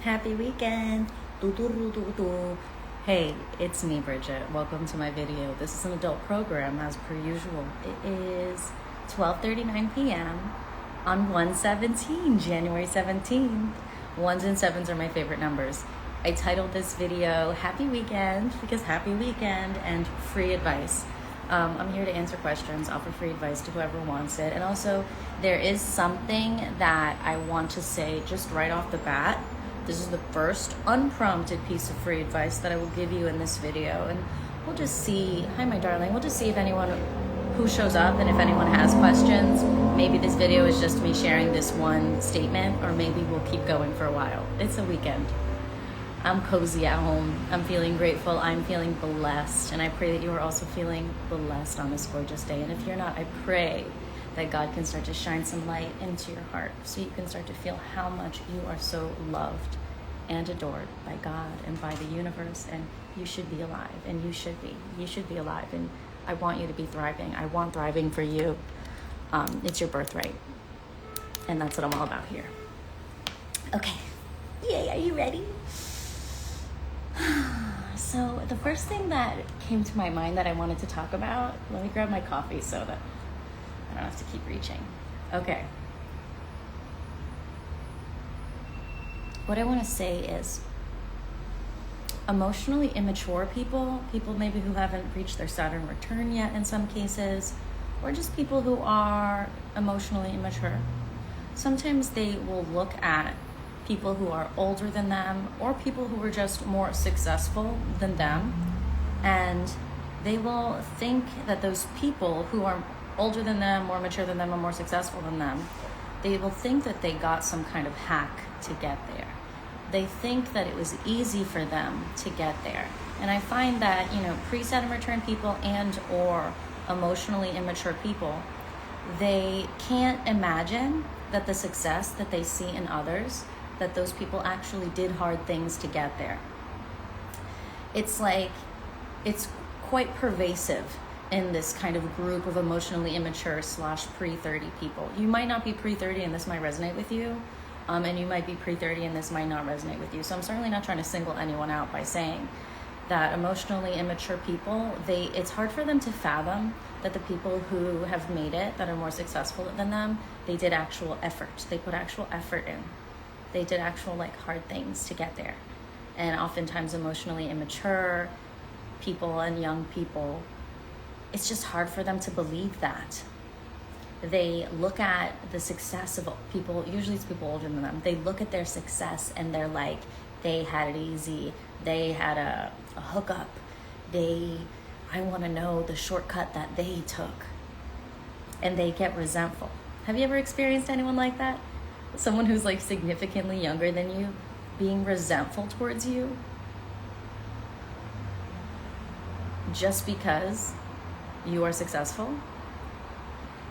Happy weekend. Do, do, do, do, do. Hey, it's me, Brigette. Welcome to my video. This is an adult program as per usual. It is 12:39 p.m. on 1/17, January 17th. Ones and sevens are my favorite numbers. I titled this video Happy Weekend because happy weekend and free advice. I'm here to answer questions, offer free advice to whoever wants it. And also, there is something that I want to say just right off the bat. This is the first unprompted piece of free advice that I will give you in this video. And we'll just see, hi my darling, we'll just see if anyone who shows up and if anyone has questions. Maybe this video is just me sharing this one statement, or maybe we'll keep going for a while. It's a weekend. I'm cozy at home. I'm feeling grateful. I'm feeling blessed. And I pray that you are also feeling blessed on this gorgeous day. And if you're not, I pray that God can start to shine some light into your heart so you can start to feel how much you are so loved and adored by God and by the universe. And you should be alive, and you should be. You should be alive. And I want you to be thriving. I want thriving for you. It's your birthright. And that's what I'm all about here. Okay. Yay, are you ready? So the first thing that came to my mind that I wanted to talk about, let me grab my coffee so that I don't have to keep reaching. Okay. What I want to say is emotionally immature people maybe who haven't reached their Saturn return yet in some cases, or just people who are emotionally immature, sometimes they will look at people who are older than them or people who are just more successful than them, and they will think that those people who are older than them, more mature than them, or more successful than them, they will think that they got some kind of hack to get there. They think that it was easy for them to get there. And I find that, pre-Saturn return people and or emotionally immature people, they can't imagine that the success that they see in others, that those people actually did hard things to get there. It's quite pervasive in this kind of group of emotionally immature / pre-30 people. You might not be pre-30 and this might resonate with you, and you might be pre-30 and this might not resonate with you. So I'm certainly not trying to single anyone out by saying that emotionally immature people, it's hard for them to fathom that the people who have made it, that are more successful than them, they did actual effort. They put actual effort in. They did actual hard things to get there. And oftentimes emotionally immature people and young people, it's just hard for them to believe that. They look at the success of people, usually it's people older than them, they look at their success and they're like, they had it easy, they had a hookup, I want to know the shortcut that they took. And they get resentful. Have you ever experienced anyone like that? Someone who's significantly younger than you being resentful towards you just because you are successful?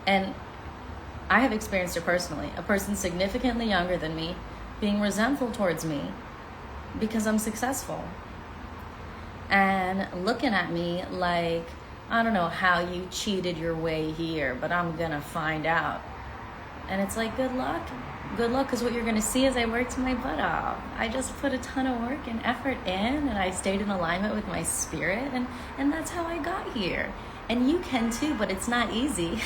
And I have experienced it personally. A person significantly younger than me being resentful towards me because I'm successful. And looking at me like, I don't know how you cheated your way here, but I'm gonna find out. And it's like, good luck. Good luck, because what you're gonna see is I worked my butt off. I just put a ton of work and effort in, and I stayed in alignment with my spirit, and that's how I got here. And you can too, but it's not easy.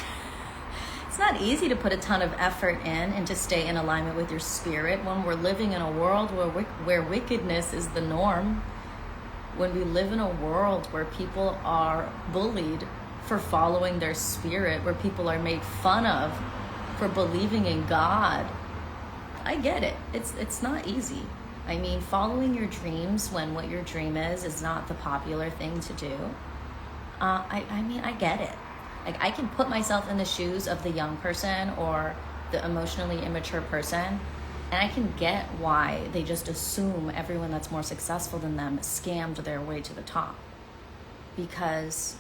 It's not easy to put a ton of effort in and to stay in alignment with your spirit when we're living in a world where wickedness is the norm. When we live in a world where people are bullied for following their spirit, where people are made fun of for believing in God. I get it. It's not easy. I mean, following your dreams when what your dream is not the popular thing to do. I get it. I can put myself in the shoes of the young person or the emotionally immature person, and I can get why they just assume everyone that's more successful than them scammed their way to the top. Because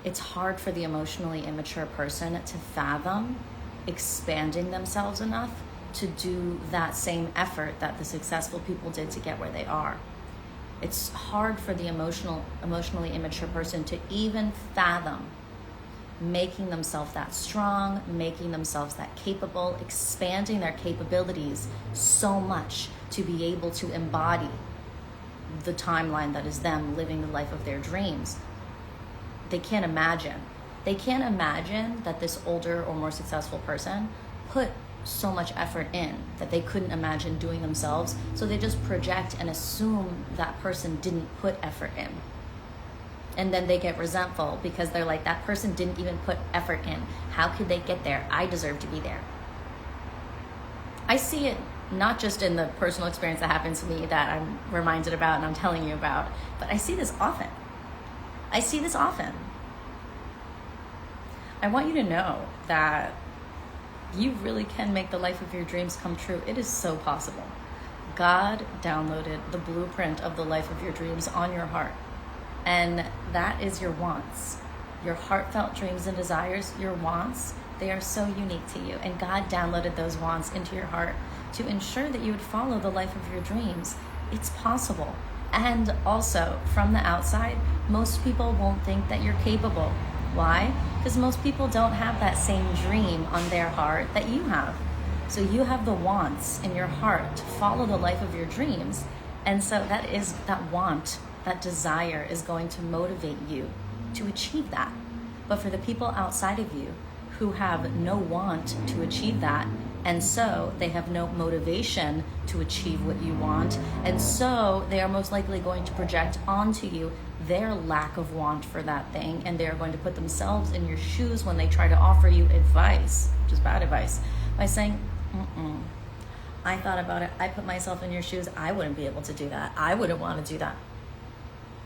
it's hard for the emotionally immature person to fathom expanding themselves enough to do that same effort that the successful people did to get where they are. It's hard for the emotionally immature person to even fathom making themselves that strong, making themselves that capable, expanding their capabilities so much to be able to embody the timeline that is them living the life of their dreams. They can't imagine. They can't imagine that this older or more successful person put so much effort in that they couldn't imagine doing themselves. So they just project and assume that person didn't put effort in. And then they get resentful because they're like, that person didn't even put effort in. How could they get there? I deserve to be there. I see it not just in the personal experience that happens to me that I'm reminded about and I'm telling you about, but I see this often. I see this often. I want you to know that you really can make the life of your dreams come true. It is so possible. God downloaded the blueprint of the life of your dreams on your heart. And that is your wants. Your heartfelt dreams and desires, your wants, they are so unique to you. And God downloaded those wants into your heart to ensure that you would follow the life of your dreams. It's possible. And also, from the outside, most people won't think that you're capable. Why? Because most people don't have that same dream on their heart that you have. So you have the wants in your heart to follow the life of your dreams. And so that want, that desire is going to motivate you to achieve that. But for the people outside of you who have no want to achieve that, and so they have no motivation to achieve what you want, and so they are most likely going to project onto you their lack of want for that thing, and they're going to put themselves in your shoes when they try to offer you advice, which is bad advice, by saying, I thought about it, I put myself in your shoes, I wouldn't be able to do that, I wouldn't want to do that.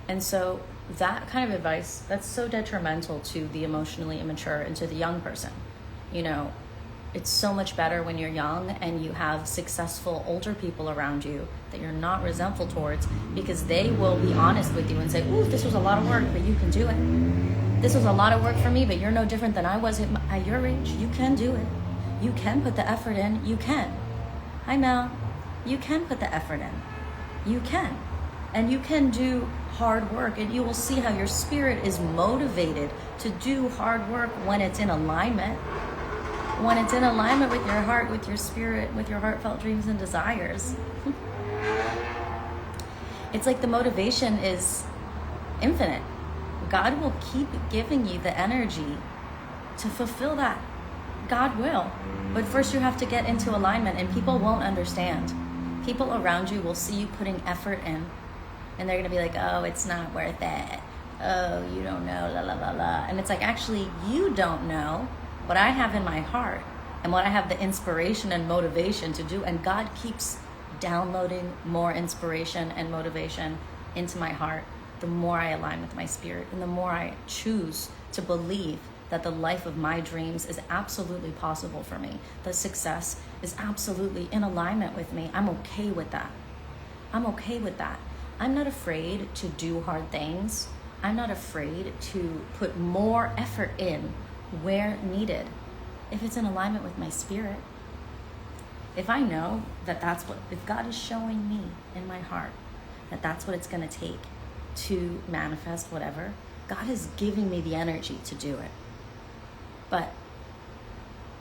And so that kind of advice, that's so detrimental to the emotionally immature and to the young person. You know, it's so much better when you're young and you have successful older people around you that you're not resentful towards, because they will be honest with you and say, ooh, this was a lot of work, but you can do it. This was a lot of work for me, but you're no different than I was at your age. You can do it. You can put the effort in. You can. Hi, Mel. You can put the effort in. You can. And you can do hard work, and you will see how your spirit is motivated to do hard work when it's in alignment. When it's in alignment with your heart, with your spirit, with your heartfelt dreams and desires. It's like the motivation is infinite. God will keep giving you the energy to fulfill that. God will. But first you have to get into alignment, and people won't understand. People around you will see you putting effort in, and they're going to be like, oh, it's not worth it. Oh, you don't know, la, la, la, la. And it's like, actually, you don't know what I have in my heart and what I have the inspiration and motivation to do. And God keeps downloading more inspiration and motivation into my heart the more I align with my spirit, and the more I choose to believe that the life of my dreams is absolutely possible for me. The success is absolutely in alignment with me. I'm okay with that. I'm okay with that. I'm not afraid to do hard things. I'm not afraid to put more effort in where needed, if it's in alignment with my spirit. If I know that if God is showing me in my heart that that's what it's going to take to manifest whatever, God is giving me the energy to do it. But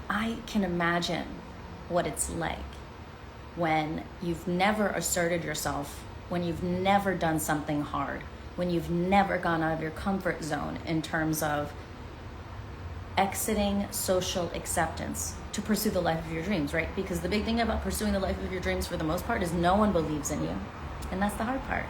I can imagine what it's like when you've never asserted yourself, when you've never done something hard, when you've never gone out of your comfort zone in terms of exiting social acceptance to pursue the life of your dreams, right? Because the big thing about pursuing the life of your dreams for the most part is no one believes in you. And that's the hard part.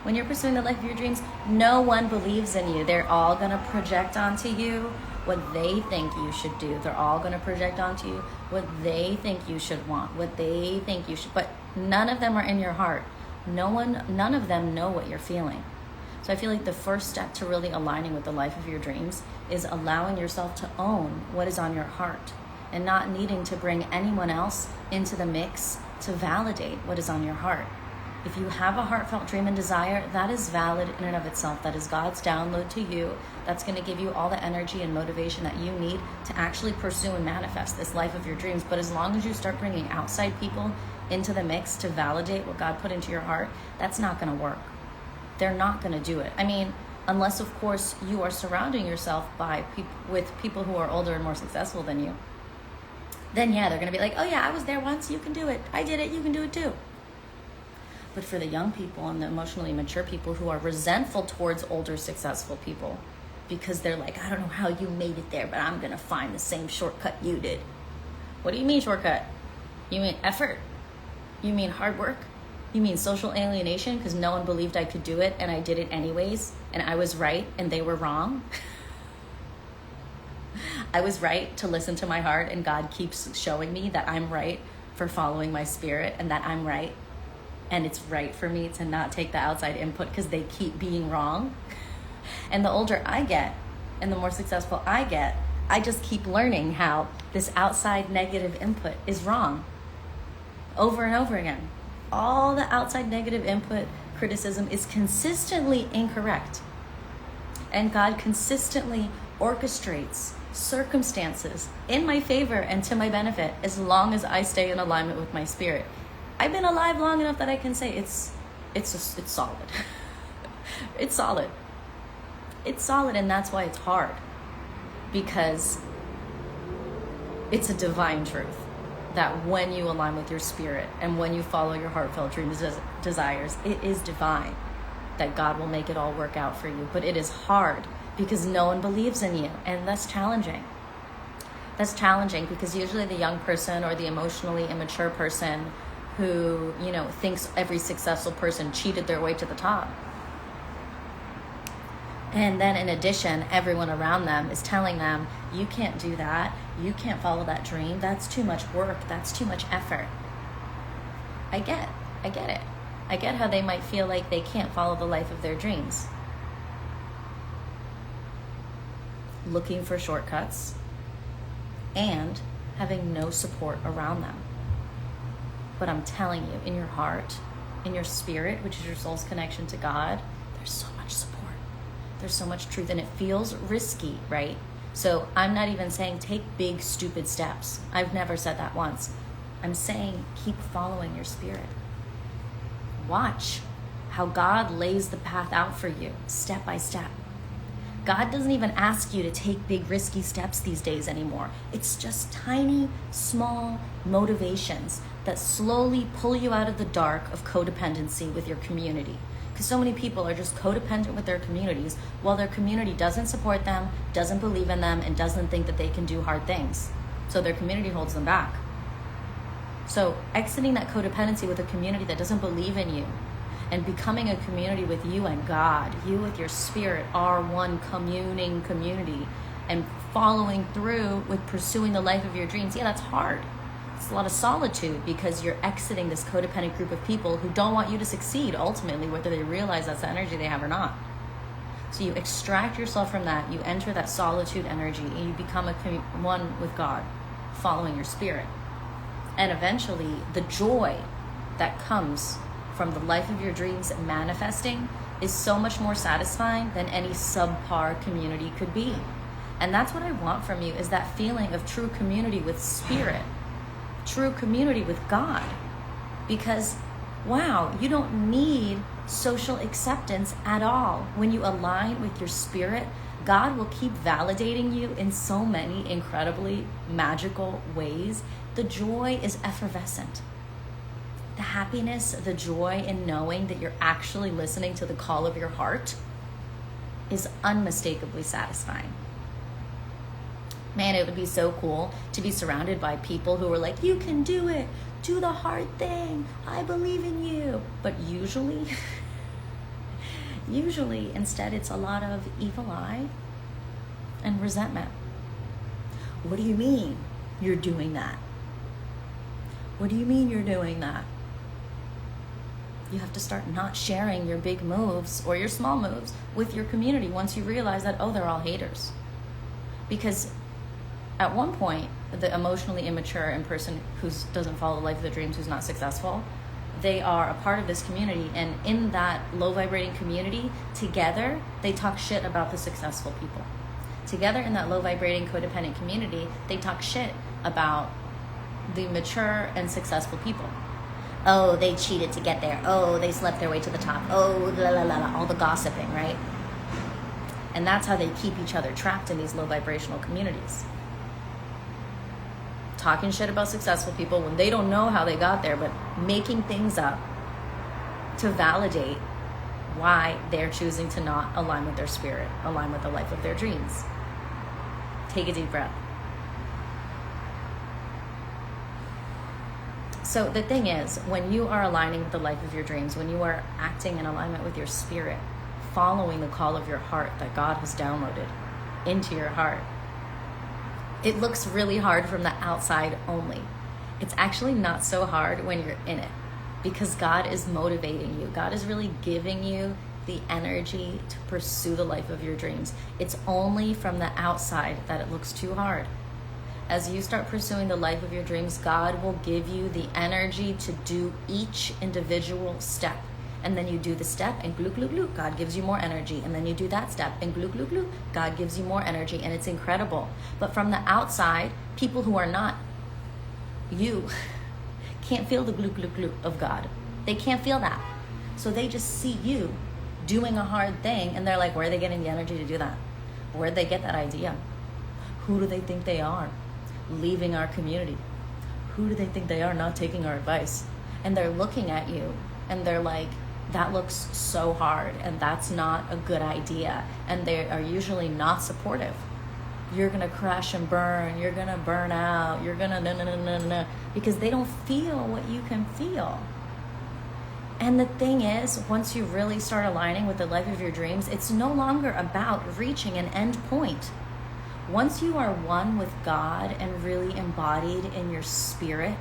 When you're pursuing the life of your dreams, no one believes in you. They're all going to project onto you what they think you should do. They're all going to project onto you what they think you should want, what they think you should, but none of them are in your heart. None of them know what you're feeling. So I feel like the first step to really aligning with the life of your dreams is allowing yourself to own what is on your heart and not needing to bring anyone else into the mix to validate what is on your heart. If you have a heartfelt dream and desire, that is valid in and of itself. That is God's download to you. That's going to give you all the energy and motivation that you need to actually pursue and manifest this life of your dreams. But as long as you start bringing outside people into the mix to validate what God put into your heart, that's not going to work. They're not going to do it. I mean, Unless, of course, you are surrounding yourself with people who are older and more successful than you. Then yeah, they're going to be like, oh yeah, I was there once, you can do it. I did it, you can do it too. But for the young people and the emotionally mature people who are resentful towards older successful people, because they're like, I don't know how you made it there, but I'm going to find the same shortcut you did. What do you mean shortcut? You mean effort? You mean hard work? You mean social alienation because no one believed I could do it and I did it anyways and I was right and they were wrong? I was right to listen to my heart, and God keeps showing me that I'm right for following my spirit, and that I'm right, and it's right for me to not take the outside input because they keep being wrong. And the older I get and the more successful I get, I just keep learning how this outside negative input is wrong over and over again. All the outside negative input, criticism, is consistently incorrect. And God consistently orchestrates circumstances in my favor and to my benefit as long as I stay in alignment with my spirit. I've been alive long enough that I can say it's solid. It's solid. It's solid, and that's why it's hard, because it's a divine truth that when you align with your spirit and when you follow your heartfelt dreams, desires, it is divine that God will make it all work out for you. But it is hard because no one believes in you, and that's challenging. That's challenging because usually the young person or the emotionally immature person who, thinks every successful person cheated their way to the top. And then in addition, everyone around them is telling them, you can't do that. You can't follow that dream. That's too much work. That's too much effort. I get it. I get how they might feel like they can't follow the life of their dreams. Looking for shortcuts and having no support around them. But I'm telling you, in your heart, in your spirit, which is your soul's connection to God, there's so much support. There's so much truth, and it feels risky, right? So I'm not even saying take big, stupid steps. I've never said that once. I'm saying keep following your spirit. Watch how God lays the path out for you, step by step. God doesn't even ask you to take big, risky steps these days anymore. It's just tiny, small motivations that slowly pull you out of the dark of codependency with your community. Because so many people are just codependent with their communities while their community doesn't support them, doesn't believe in them, and doesn't think that they can do hard things. So their community holds them back. So exiting that codependency with a community that doesn't believe in you and becoming a community with you and God, you with your spirit, are one communing community, and following through with pursuing the life of your dreams. Yeah, that's hard. It's a lot of solitude because you're exiting this codependent group of people who don't want you to succeed ultimately, whether they realize that's the energy they have or not. So you extract yourself from that, you enter that solitude energy, and you become one with God, following your spirit. And eventually, the joy that comes from the life of your dreams manifesting is so much more satisfying than any subpar community could be. And that's what I want from you, is that feeling of true community with spirit, true community with God. Because, wow, you don't need social acceptance at all. When you align with your spirit, God will keep validating you in so many incredibly magical ways. The joy is effervescent. The happiness, the joy in knowing that you're actually listening to the call of your heart is unmistakably satisfying. Man, it would be so cool to be surrounded by people who are like, you can do it, do the hard thing, I believe in you. But usually, instead, it's a lot of evil eye and resentment. What do you mean you're doing that? What do you mean you're doing that? You have to start not sharing your big moves or your small moves with your community once you realize that, oh, they're all haters. Because at one point, the emotionally immature and person who doesn't follow the life of their dreams, who's not successful, they are a part of this community. And in that low vibrating community, together, they talk shit about the successful people. Together in that low vibrating codependent community, they talk shit about the mature and successful people. Oh, they cheated to get there. Oh, they slept their way to the top. Oh, la la la la, all the gossiping, right? And that's how they keep each other trapped in these low vibrational communities. Talking shit about successful people when they don't know how they got there, but making things up to validate why they're choosing to not align with their spirit, align with the life of their dreams. Take a deep breath. So the thing is, when you are aligning with the life of your dreams, when you are acting in alignment with your spirit, following the call of your heart that God has downloaded into your heart, it looks really hard from the outside only. It's actually not so hard when you're in it, because God is motivating you. God is really giving you the energy to pursue the life of your dreams. It's only from the outside that it looks too hard. As you start pursuing the life of your dreams, God will give you the energy to do each individual step. And then you do the step and glue, glue, glue, God gives you more energy. And then you do that step and glue, glue, glue, God gives you more energy. And it's incredible. But from the outside, people who are not you can't feel the glue, glue, glue of God. They can't feel that. So they just see you doing a hard thing and they're like, where are they getting the energy to do that? Where'd they get that idea? Who do they think they are? Leaving our community. Who do they think they are not taking our advice? And they're looking at you and they're like, that looks so hard and that's not a good idea. And they are usually not supportive. You're gonna crash and burn, you're gonna burn out, you're gonna no, because they don't feel what you can feel. And the thing is, once you really start aligning with the life of your dreams, it's no longer about reaching an end point. Once you are one with God and really embodied in your spirit,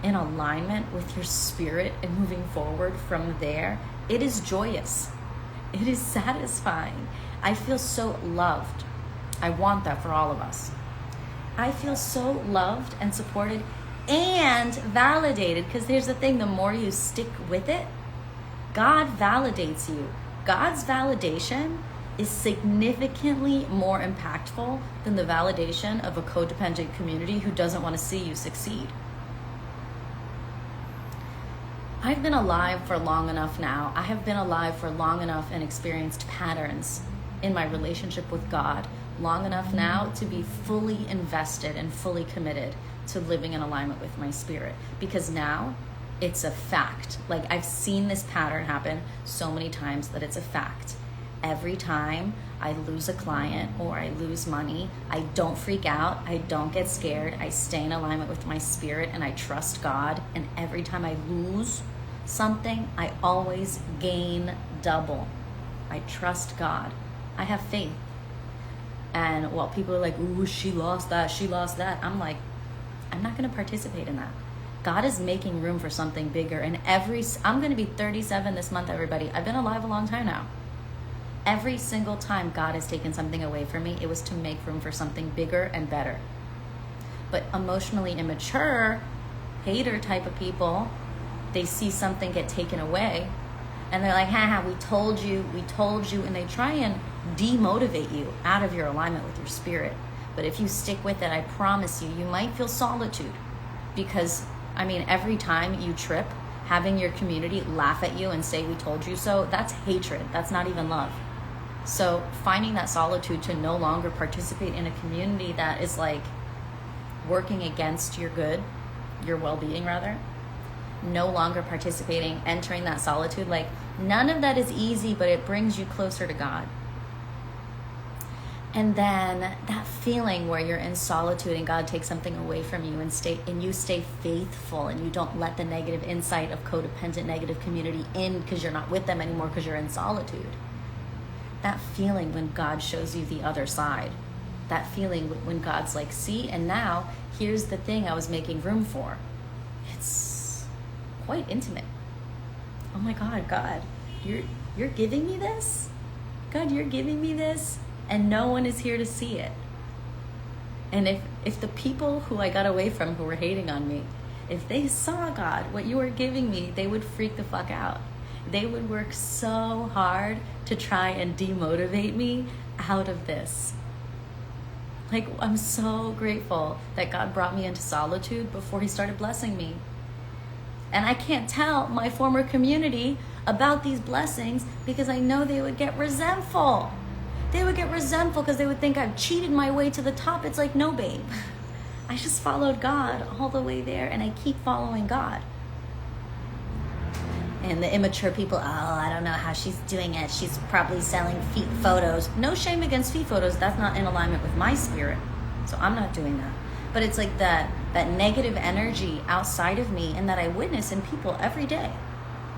in alignment with your spirit and moving forward from there, it is joyous. It is satisfying. I feel so loved. I want that for all of us. I feel so loved and supported and validated, because here's the thing, the more you stick with it, God validates you. God's validation is significantly more impactful than the validation of a codependent community who doesn't want to see you succeed. I've been alive for long enough now. I have been alive for long enough and experienced patterns in my relationship with God long enough now to be fully invested and fully committed to living in alignment with my spirit, because now it's a fact. Like, I've seen this pattern happen so many times that it's a fact. Every time I lose a client or I lose money, I don't freak out, I don't get scared, I stay in alignment with my spirit and I trust God. And every time I lose something, I always gain double. I trust God. I have faith. And while people are like, ooh, she lost that, I'm like, I'm not going to participate in that. God is making room for something bigger. And I'm going to be 37 this month, everybody. I've been alive a long time now. Every single time God has taken something away from me, it was to make room for something bigger and better. But emotionally immature, hater type of people, they see something get taken away and they're like, haha, we told you, and they try and demotivate you out of your alignment with your spirit. But if you stick with it, I promise you, you might feel solitude, because every time you trip, having your community laugh at you and say, we told you so, that's hatred. That's not even love. So finding that solitude to no longer participate in a community that is like working against your good, your well-being rather, no longer participating, entering that solitude, like none of that is easy, but it brings you closer to God. And then that feeling where you're in solitude and God takes something away from you and you stay faithful and you don't let the negative insight of codependent negative community in because you're not with them anymore because you're in solitude. That feeling when God shows you the other side, that feeling when God's like, see, and now here's the thing I was making room for. It's quite intimate. Oh my God, you're giving me this? God, you're giving me this? And no one is here to see it. And if the people who I got away from who were hating on me, if they saw God, what you were giving me, they would freak the fuck out. They would work so hard to try and demotivate me out of this. Like, I'm so grateful that God brought me into solitude before he started blessing me. And I can't tell my former community about these blessings because I know they would get resentful. They would get resentful because they would think I've cheated my way to the top. It's like, no, babe. I just followed God all the way there, and I keep following God. And the immature people, oh, I don't know how she's doing it. She's probably selling feet photos. No shame against feet photos. That's not in alignment with my spirit. So I'm not doing that. But it's like that negative energy outside of me, and that I witness in people every day.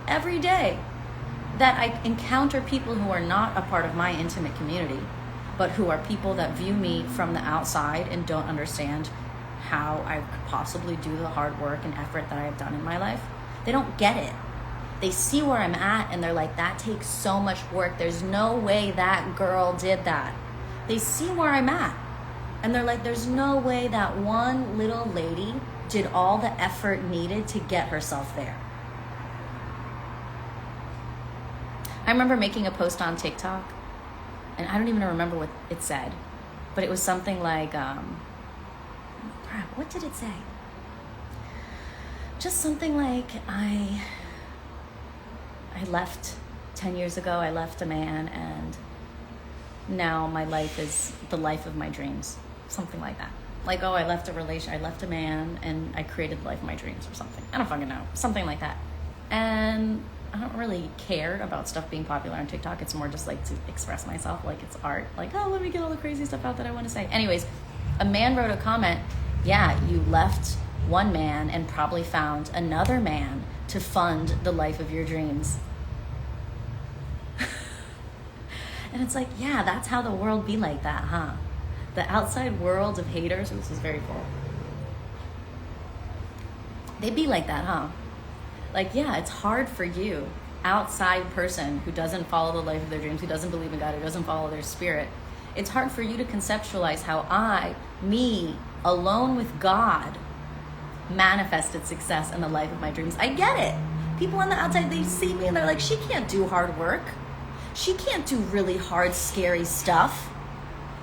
Every day. That I encounter people who are not a part of my intimate community, but who are people that view me from the outside and don't understand how I could possibly do the hard work and effort that I have done in my life. They don't get it. They see where I'm at and they're like, that takes so much work. There's no way that girl did that. They see where I'm at and they're like, there's no way that one little lady did all the effort needed to get herself there. I remember making a post on TikTok, and I don't even remember what it said, but it was something like, what did it say? Just something like, I left 10 years ago, I left a man, and now my life is the life of my dreams. Something like that. Like, oh, I left a man, and I created the life of my dreams or something. I don't fucking know. Something like that. And I don't really care about stuff being popular on TikTok. It's more just like to express myself, like it's art. Like, oh, let me get all the crazy stuff out that I want to say. Anyways, a man wrote a comment, yeah, you left one man and probably found another man to fund the life of your dreams. And it's like, yeah, that's how the world be like that, huh? The outside world of haters, this is very full. They be like that, huh? Like, yeah, it's hard for you, outside person who doesn't follow the life of their dreams, who doesn't believe in God, who doesn't follow their spirit. It's hard for you to conceptualize how me, alone with God, manifested success in the life of my dreams. I get it. People on the outside, they see me and they're like, she can't do hard work. She can't do really hard, scary stuff.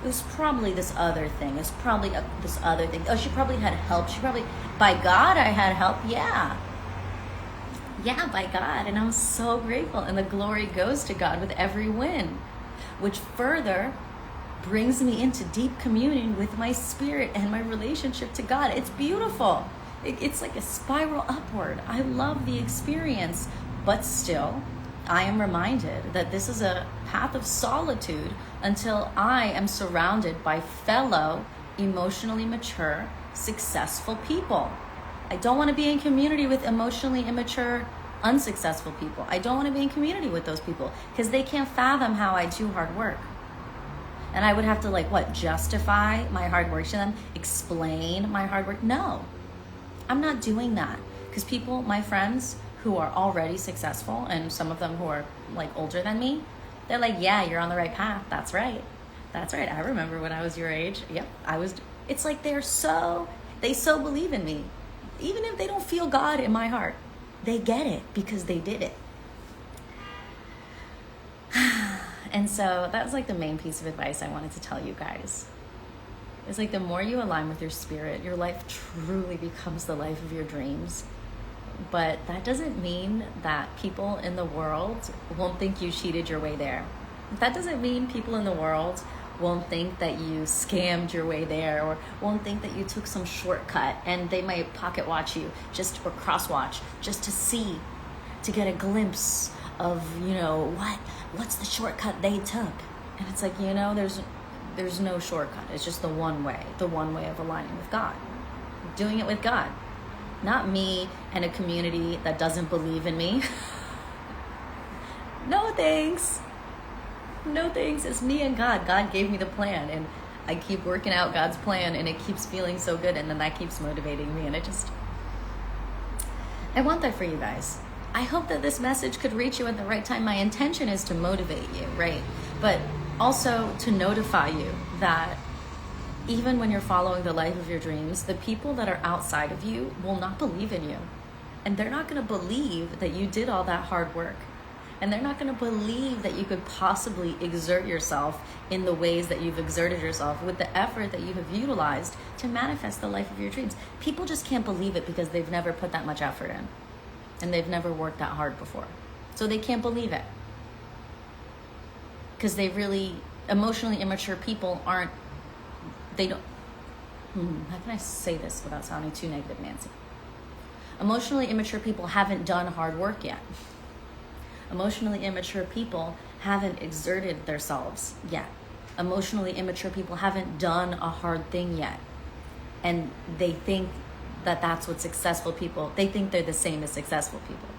It was probably this other thing. It's probably this other thing. Oh, she probably had help. By God, I had help. Yeah, by God. And I'm so grateful. And the glory goes to God with every win, which further brings me into deep communion with my spirit and my relationship to God. It's beautiful. It's like a spiral upward. I love the experience, but still, I am reminded that this is a path of solitude until I am surrounded by fellow, emotionally mature, successful people. I don't want to be in community with emotionally immature, unsuccessful people. I don't want to be in community with those people because they can't fathom how I do hard work. And I would have to justify my hard work to them, explain my hard work. No, I'm not doing that because people, my friends who are already successful and some of them who are older than me, they're like, yeah, you're on the right path. That's right. I remember when I was your age. Yep, I was. It's like they so believe in me. Even if they don't feel God in my heart, they get it because they did it. And so that was the main piece of advice I wanted to tell you guys. It's the more you align with your spirit, your life truly becomes the life of your dreams. But that doesn't mean that people in the world won't think you cheated your way there. That doesn't mean people in the world won't think that you scammed your way there, or won't think that you took some shortcut, and they might pocket watch you or cross watch just to get a glimpse of, what's the shortcut they took. And it's there's no shortcut. It's just the one way of aligning with God, doing it with God. Not me and a community that doesn't believe in me. No thanks. It's me and God. God gave me the plan, and I keep working out God's plan, and it keeps feeling so good, and then that keeps motivating me, and I want that for you guys. I hope that this message could reach you at the right time. My intention is to motivate you, right? But also to notify you that even when you're following the life of your dreams, the people that are outside of you will not believe in you. And they're not going to believe that you did all that hard work. And they're not going to believe that you could possibly exert yourself in the ways that you've exerted yourself with the effort that you have utilized to manifest the life of your dreams. People just can't believe it because they've never put that much effort in. And they've never worked that hard before. So they can't believe it. Because they really Emotionally immature people they don't, how can I say this without sounding too negative, Nancy? Emotionally immature people haven't done hard work yet. Emotionally immature people haven't exerted themselves yet. Emotionally immature people haven't done a hard thing yet. And they think that that's what successful people, they think they're the same as successful people.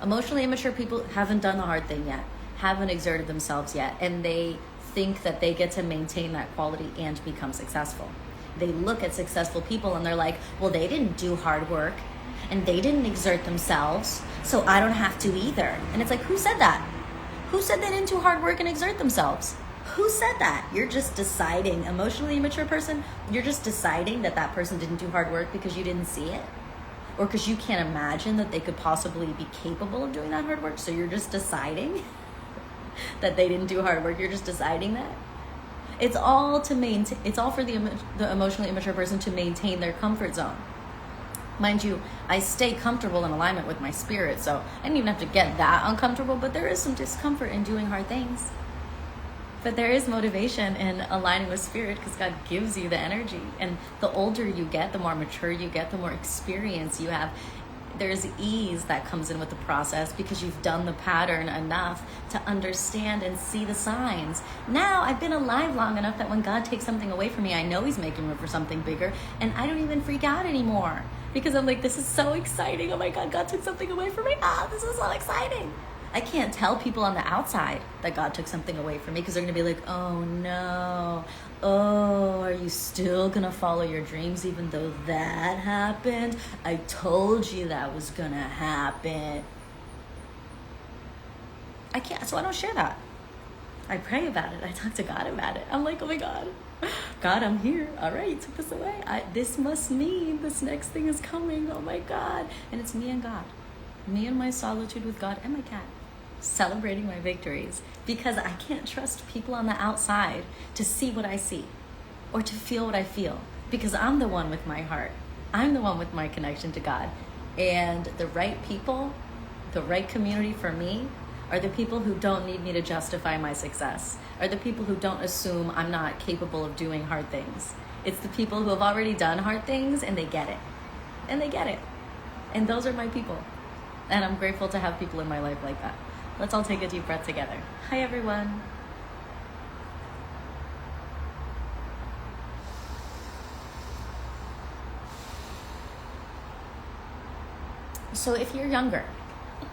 Emotionally immature people haven't done the hard thing yet, haven't exerted themselves yet, and they think that they get to maintain that quality and become successful. They look at successful people and they're like, well, they didn't do hard work and they didn't exert themselves, so I don't have to either. And it's like, who said that? Who said they didn't do hard work and exert themselves? Who said that? You're just deciding, emotionally immature person, you're just deciding that that person didn't do hard work because you didn't see it, or because you can't imagine that they could possibly be capable of doing that hard work. So you're just deciding that they didn't do hard work. You're just deciding that. It's all to maintain. It's all for the emotionally immature person to maintain their comfort zone. Mind you, I stay comfortable in alignment with my spirit, so I didn't even have to get that uncomfortable, but there is some discomfort in doing hard things. But there is motivation in aligning with spirit because God gives you the energy. And the older you get, the more mature you get, the more experience you have. There's ease that comes in with the process because you've done the pattern enough to understand and see the signs. Now I've been alive long enough that when God takes something away from me, I know he's making room for something bigger, and I don't even freak out anymore because I'm like, this is so exciting. Oh my God, God took something away from me. This is so exciting. I can't tell people on the outside that God took something away from me because they're going to be like, oh no, oh, are you still going to follow your dreams even though that happened? I told you that was going to happen. I can't, so I don't share that. I pray about it. I talk to God about it. I'm like, oh my God, God, I'm here. All right, you took this away. This must mean this next thing is coming. Oh my God. And it's me and God. Me and my solitude with God and my cat. Celebrating my victories because I can't trust people on the outside to see what I see or to feel what I feel because I'm the one with my heart. I'm the one with my connection to God. And the right people, the right community for me are the people who don't need me to justify my success, are the people who don't assume I'm not capable of doing hard things. It's the people who have already done hard things and they get it. And they get it. And those are my people. And I'm grateful to have people in my life like that. Let's all take a deep breath together. Hi, everyone. So if you're younger,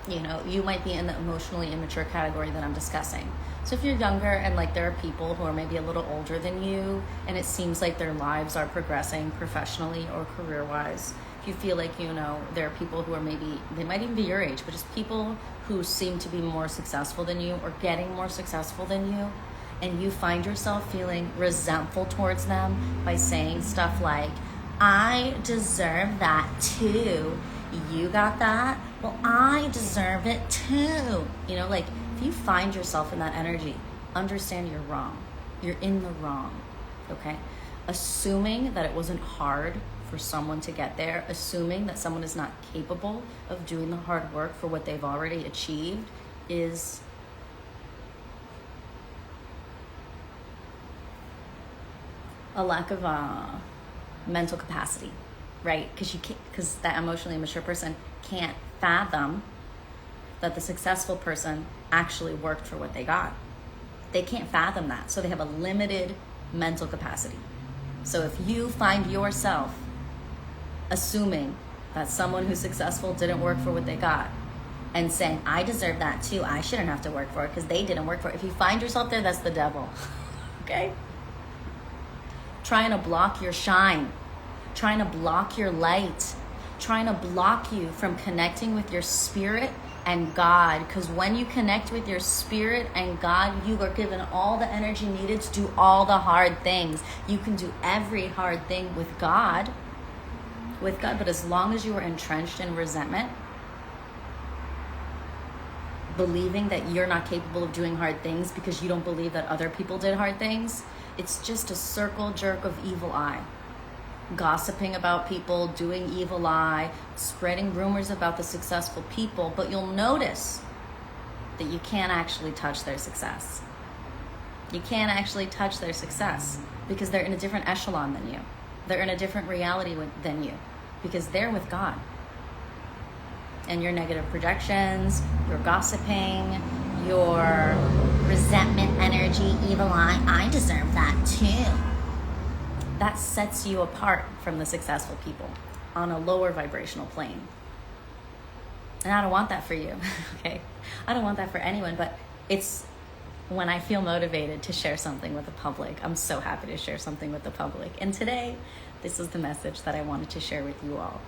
you might be in the emotionally immature category that I'm discussing. So if you're younger and like there are people who are maybe a little older than you and it seems like their lives are progressing professionally or career-wise, if you feel like, there are people who are they might even be your age, but just people who seem to be more successful than you or getting more successful than you, and you find yourself feeling resentful towards them by saying stuff like, I deserve that too. You got that? Well, I deserve it too. If you find yourself in that energy, understand you're wrong. You're in the wrong, okay? Assuming that it wasn't hard for someone to get there, assuming that someone is not capable of doing the hard work for what they've already achieved is a lack of mental capacity, right? Because that emotionally immature person can't fathom that the successful person actually worked for what they got. They can't fathom that, so they have a limited mental capacity. So if you find yourself assuming that someone who's successful didn't work for what they got and saying, I deserve that too, I shouldn't have to work for it because they didn't work for it. If you find yourself there, that's the devil, okay? Trying to block your shine, trying to block your light, trying to block you from connecting with your spirit and God. Because when you connect with your spirit and God, you are given all the energy needed to do all the hard things. You can do every hard thing with God, but as long as you are entrenched in resentment, believing that you're not capable of doing hard things because you don't believe that other people did hard things, it's just a circle jerk of evil eye. Gossiping about people, doing evil eye, spreading rumors about the successful people, but you'll notice that you can't actually touch their success. You can't actually touch their success because they're in a different echelon than you. They're in a different reality than you because they're with God. And your negative projections, your gossiping, your resentment energy, evil eye, I deserve that too. That sets you apart from the successful people on a lower vibrational plane. And I don't want that for you, okay? I don't want that for anyone, but it's when I feel motivated to share something with the public. I'm so happy to share something with the public. And today, this is the message that I wanted to share with you all.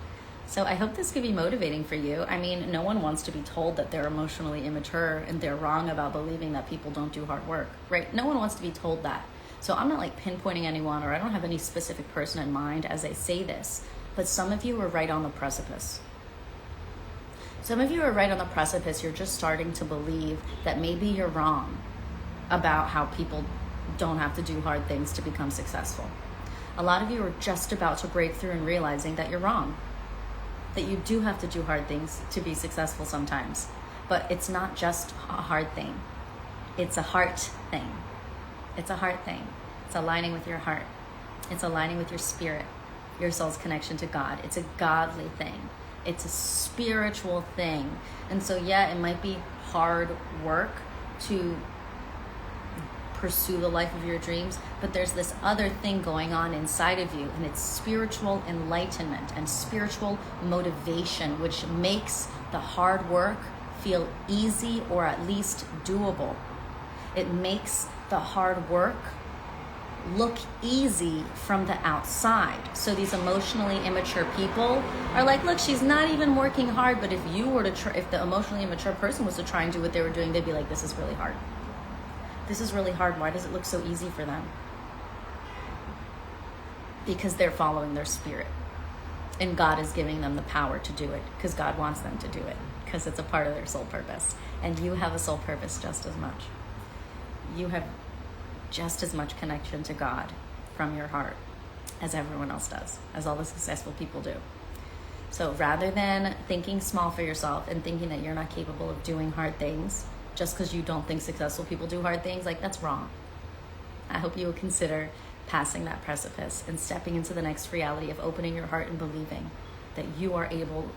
So I hope this could be motivating for you. I mean, no one wants to be told that they're emotionally immature and they're wrong about believing that people don't do hard work, right? No one wants to be told that. So I'm not like pinpointing anyone, or I don't have any specific person in mind as I say this, but some of you are right on the precipice. Some of you are right on the precipice. You're just starting to believe that maybe you're wrong about how people don't have to do hard things to become successful. A lot of you are just about to break through and realizing that you're wrong, that you do have to do hard things to be successful sometimes. But it's not just a hard thing. It's a heart thing. It's a heart thing. It's aligning with your heart. It's aligning with your spirit, your soul's connection to God. It's a godly thing. It's a spiritual thing. And so, yeah, it might be hard work to pursue the life of your dreams, but there's this other thing going on inside of you, and it's spiritual enlightenment and spiritual motivation, which makes the hard work feel easy or at least doable. It makes the hard work look easy from the outside. So these emotionally immature people are like, look, she's not even working hard. But if you were to if the emotionally immature person was to try and do what they were doing, they'd be like, this is really hard. This is really hard. Why does it look so easy for them? Because they're following their spirit. And God is giving them the power to do it because God wants them to do it because it's a part of their soul purpose. And you have a soul purpose just as much. You have just as much connection to God from your heart as everyone else does, as all the successful people do. So rather than thinking small for yourself and thinking that you're not capable of doing hard things just because you don't think successful people do hard things, like that's wrong. I hope you will consider passing that precipice and stepping into the next reality of opening your heart and believing that you are able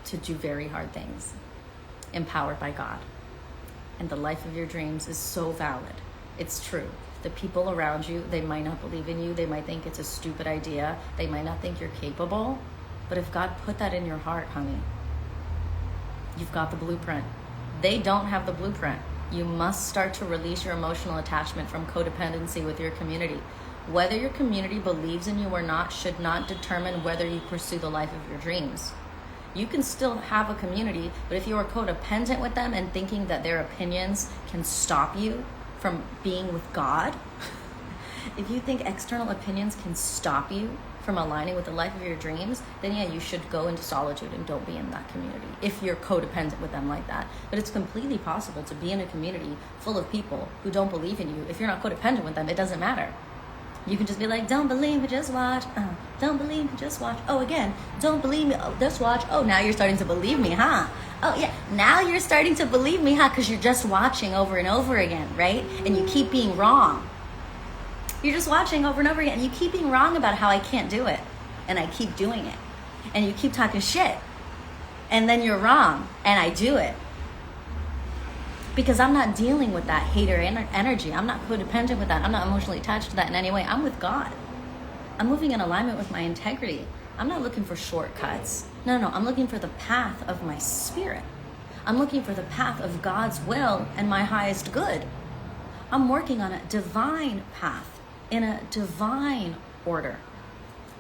to do very hard things, empowered by God. And the life of your dreams is so valid. It's true. The people around you, they might not believe in you. They might think it's a stupid idea. They might not think you're capable. But if God put that in your heart, honey, you've got the blueprint. They don't have the blueprint. You must start to release your emotional attachment from codependency with your community. Whether your community believes in you or not should not determine whether you pursue the life of your dreams. You can still have a community, but if you are codependent with them and thinking that their opinions can stop you from being with God, if you think external opinions can stop you from aligning with the life of your dreams, then yeah, you should go into solitude and don't be in that community if you're codependent with them like that. But it's completely possible to be in a community full of people who don't believe in you. If you're not codependent with them, it doesn't matter. You can just be like, don't believe me, just watch. Don't believe me, just watch. Oh, again, don't believe me, just watch. Oh, now you're starting to believe me, huh? Oh, yeah, now you're starting to believe me, huh? Because you're just watching over and over again, right? And you keep being wrong. You're just watching over and over again. And you keep being wrong about how I can't do it. And I keep doing it. And you keep talking shit. And then you're wrong. And I do it. Because I'm not dealing with that hater energy. I'm not codependent with that. I'm not emotionally attached to that in any way. I'm with God. I'm moving in alignment with my integrity. I'm not looking for shortcuts. No. I'm looking for the path of my spirit. I'm looking for the path of God's will and my highest good. I'm working on a divine path in a divine order.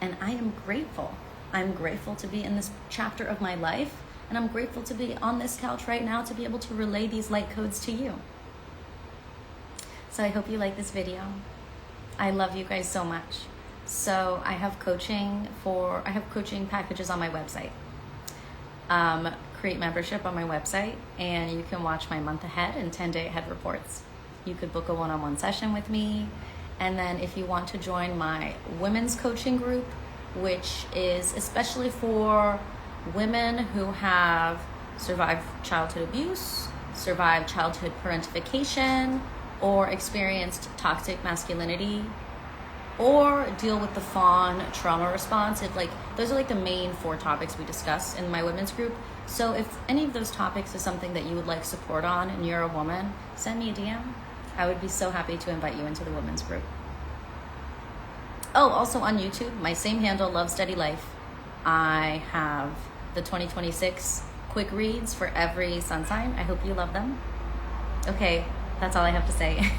And I am grateful. I'm grateful to be in this chapter of my life. And I'm grateful to be on this couch right now to be able to relay these light codes to you. So I hope you like this video. I love you guys so much. So I have coaching packages on my website. Create membership on my website, and you can watch my month ahead and 10-day ahead reports. You could book a one-on-one session with me. And then if you want to join my women's coaching group, which is especially for women who have survived childhood abuse, survived childhood parentification, or experienced toxic masculinity, or deal with the fawn trauma response. Those are like the main 4 topics we discuss in my women's group. So if any of those topics is something that you would like support on and you're a woman, send me a DM. I would be so happy to invite you into the women's group. Oh, also on YouTube, my same handle, Love Steady Life. I have the 2026 quick reads for every sun sign. I hope you love them. Okay, that's all I have to say.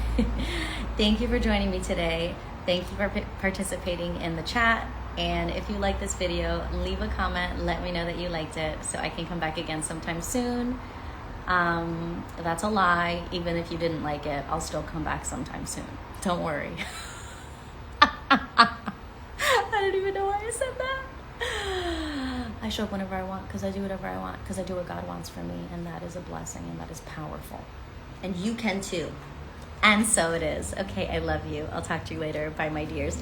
Thank you for joining me today. Thank you for participating in the chat. And if you like this video, leave a comment. Let me know that you liked it so I can come back again sometime soon. That's a lie. Even if you didn't like it, I'll still come back sometime soon. Don't worry. I don't even know why I said that. I show up whenever I want because I do whatever I want because I do what God wants for me, and that is a blessing and that is powerful. And you can too. And so it is. Okay, I love you. I'll talk to you later. Bye, my dears.